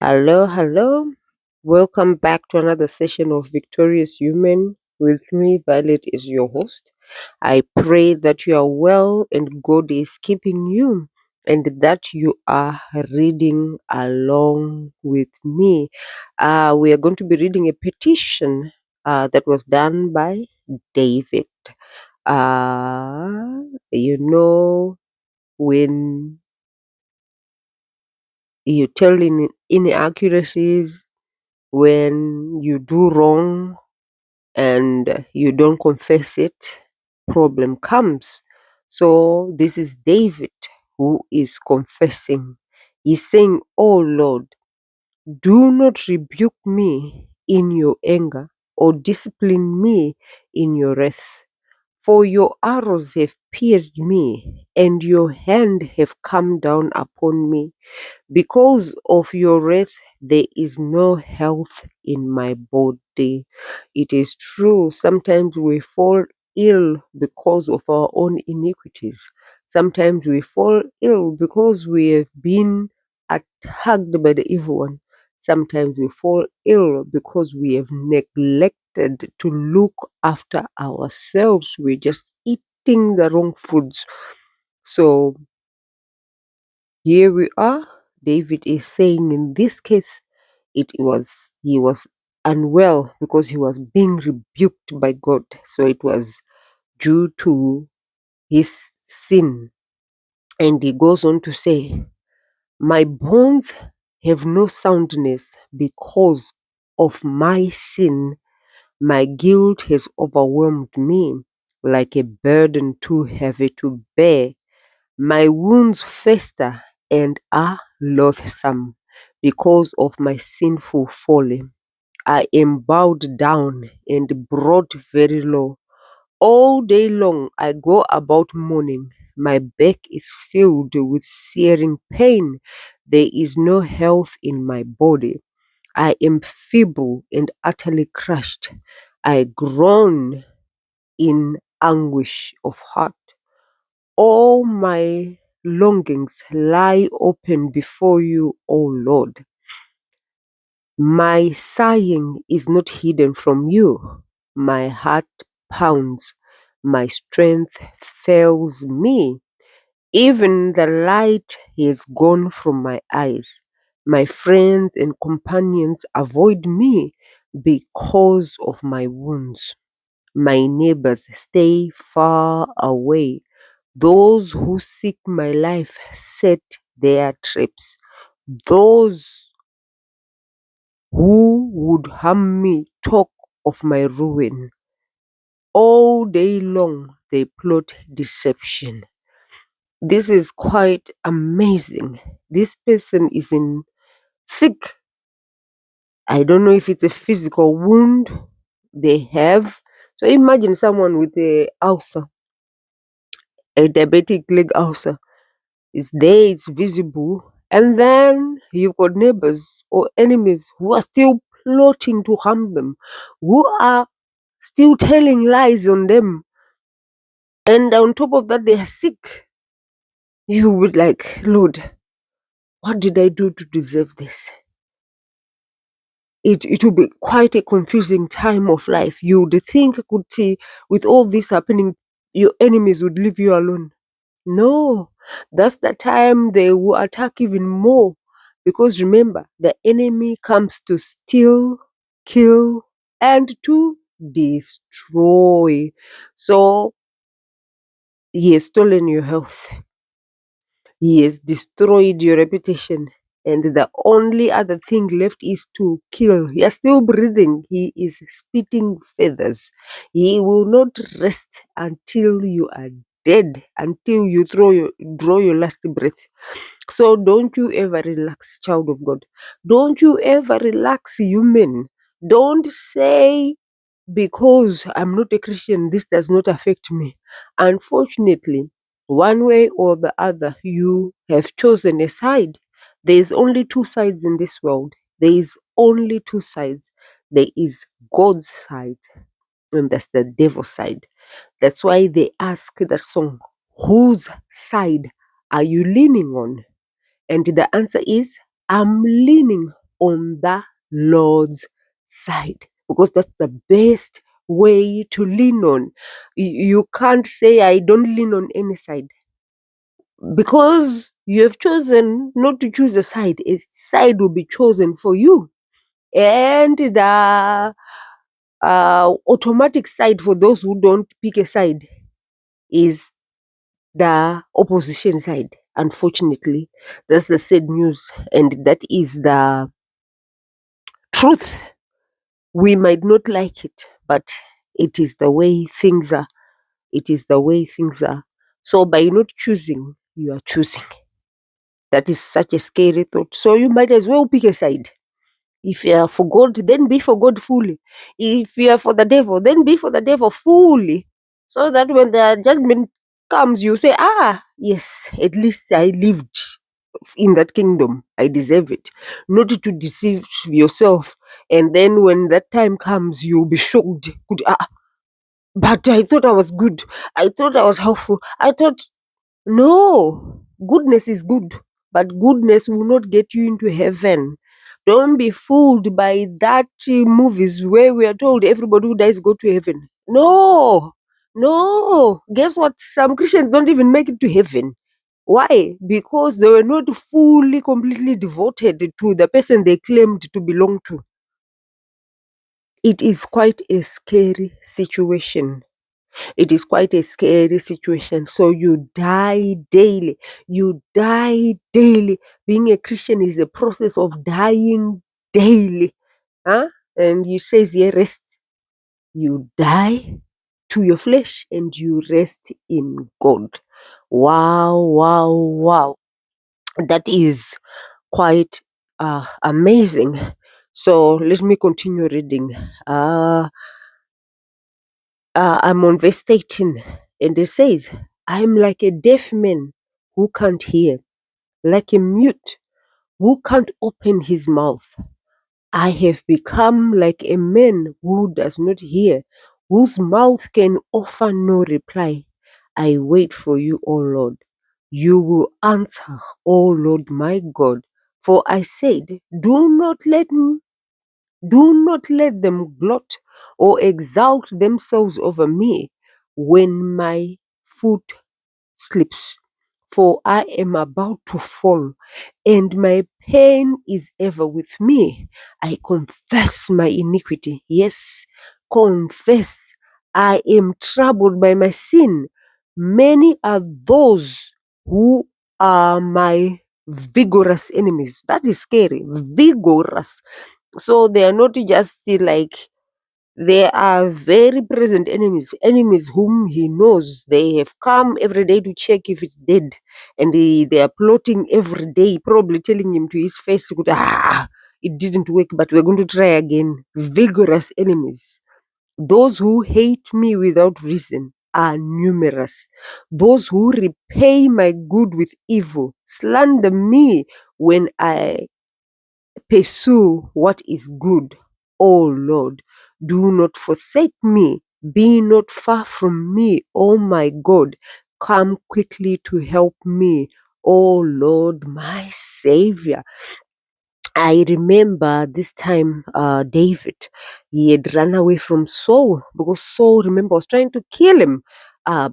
Hello, hello. Welcome back to another session of Victorious Human. With me, Violet is your host. I pray that you are well and God is keeping you and that you are reading along with me. We are going to be reading a petition that was done by David. Uh, you know, when you tell inaccuracies, when you do wrong and you don't confess it, problem comes. So this is David who is confessing. He's saying, "Oh Lord, do not rebuke me in your anger or discipline me in your wrath. For your arrows have pierced me, and your hand have come down upon me. Because of your wrath, there is no health in my body." It is true, sometimes we fall ill because of our own iniquities. Sometimes we fall ill because we have been attacked by the evil one. Sometimes we fall ill because we have neglected to look after ourselves. We're just eating the wrong foods. So here we are. David is saying in this case, he was unwell because he was being rebuked by God. So it was due to his sin. And he goes on to say, "My bones have no soundness because of my sin. My guilt has overwhelmed me like a burden too heavy to bear. My wounds fester and are loathsome because of my sinful folly. I am bowed down and brought very low. All day long I go about mourning. My back is filled with searing pain. There is no health in my body. I am feeble and utterly crushed. I groan in anguish of heart. All my longings lie open before you, O Lord. My sighing is not hidden from you. My heart pounds, my strength fails me. Even the light is gone from my eyes. My friends and companions avoid me because of my wounds. My neighbors stay far away. Those who seek my life set their traps. Those who would harm me talk of my ruin. All day long they plot deception." This is quite amazing. This person is in sick. I don't know if it's a physical wound they have. So imagine someone with a ulcer, a diabetic leg ulcer. It's there, it's visible. And then you've got neighbors or enemies who are still plotting to harm them, who are still telling lies on them. And on top of that, they are sick. You would like, "Lord, what did I do to deserve this?" It will be quite a confusing time of life. You would think, could see, with all this happening, your enemies would leave you alone. No, that's the time they will attack even more. Because remember, the enemy comes to steal, kill, and to destroy. So he has stolen your health. He has destroyed your reputation. And the only other thing left is to kill. You're still breathing. He is spitting feathers. He will not rest until you are dead, until you draw your last breath. So don't you ever relax, child of God. Don't you ever relax, human. Don't say, "Because I'm not a Christian, this does not affect me." Unfortunately, one way or the other, you have chosen a side. There is only two sides in this world. There is only two sides. There is God's side, and that's the devil's side. That's why they ask that song, "Whose side are you leaning on?" And the answer is, I'm leaning on the Lord's side, because that's the best way to lean on. You can't say, I don't lean on any side, because you have chosen not to choose a side. A side will be chosen for you. And the automatic side for those who don't pick a side is the opposition side. Unfortunately, that's the sad news, and that is the truth. We might not like it, but it is the way things are. It is the way things are. So by not choosing, you are choosing. That is such a scary thought. So you might as well pick a side. If you are for God, then be for God fully. If you are for the devil, then be for the devil fully. So that when the judgment comes, you say, yes, at least I lived in that kingdom. I deserve it. Not to deceive yourself. And then when that time comes, you'll be shocked. But I thought I was good. I thought I was helpful. I thought, no, goodness is good, but goodness will not get you into heaven. Don't be fooled by that movies where we are told everybody who dies go to heaven. No, no. Guess what? Some Christians don't even make it to heaven. Why? Because they were not fully, completely devoted to the person they claimed to belong to. It is quite a scary situation. It is quite a scary situation. So you die daily. You die daily. Being a Christian is a process of dying daily. Huh? And he says here, rest. You die to your flesh and you rest in God. Wow, wow, wow. That is quite amazing. So let me continue reading. I'm on verse 13, and it says, I am like a deaf man who can't hear, like a mute who can't open his mouth. I have become like a man who does not hear, whose mouth can offer no reply. I wait for you, O Lord. You will answer, O Lord my God. For I said, do not let them gloat or exalt themselves over me when my foot slips, for I am about to fall, and my pain is ever with me. I confess my iniquity. Yes, confess. I am troubled by my sin. Many are those who are my vigorous enemies. That is scary. Vigorous. So they are not just like, they are very present enemies, enemies whom he knows. They have come every day to check if it's dead. And they are plotting every day, probably telling him to his face, it didn't work, but we're going to try again. Vigorous enemies. Those who hate me without reason are numerous. Those who repay my good with evil slander me when I pursue what is good. O Lord, do not forsake me. Be not far from me, O my God. Come quickly to help me, O Lord, my Savior. I remember this time, David, he had run away from Saul because Saul, remember, was trying to kill him.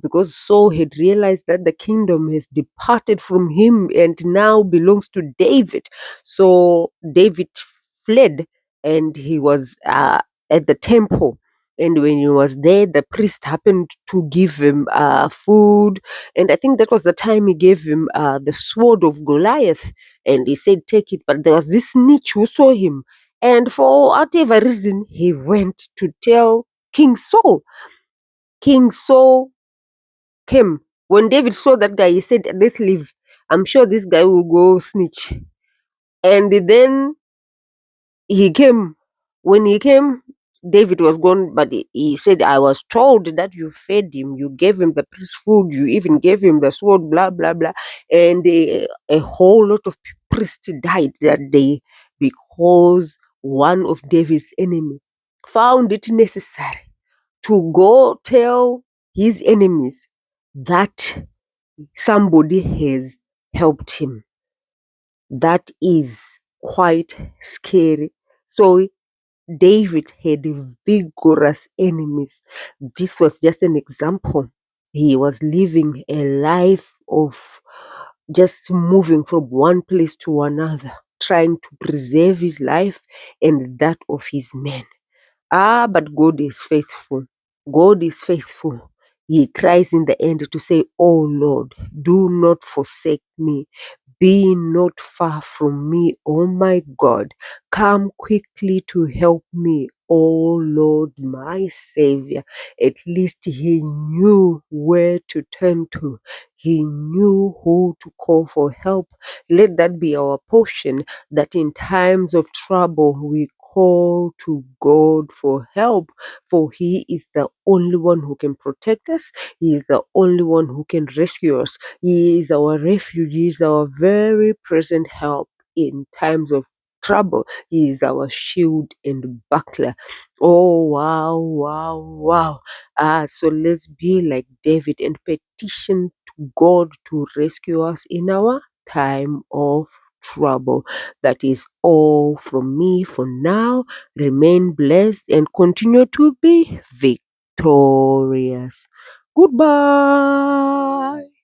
Because Saul had realized that the kingdom has departed from him and now belongs to David. So David fled, and he was at the temple. And when he was there, the priest happened to give him food. And I think that was the time he gave him the sword of Goliath, and he said, take it. But there was this snitch who saw him. And for whatever reason, he went to tell King Saul. King Saul came. When David saw that guy, he said, let's leave. I'm sure this guy will go snitch. And then he came. When he came, David was gone, but he said, I was told that you fed him, you gave him the priest food, you even gave him the sword, blah, blah, blah. And a whole lot of priests died that day because one of David's enemy found it necessary to go tell his enemies that somebody has helped him. That is quite scary. So David had vigorous enemies. This was just an example. He was living a life of just moving from one place to another, trying to preserve his life and that of his men. But God is faithful. God is faithful. He cries in the end to say, "Oh Lord, do not forsake me. Be not far from me, O my God. Come quickly to help me, O Lord, my Savior." At least he knew where to turn to. He knew who to call for help. Let that be our portion, that in times of trouble we call to God for help, for He is the only one who can protect us. He is the only one who can rescue us. He is our refuge. He is our very present help in times of trouble. He is our shield and buckler. Oh, wow, wow, wow. So let's be like David and petition to God to rescue us in our time of trouble. That is all from me for now. Remain blessed and continue to be victorious. Goodbye.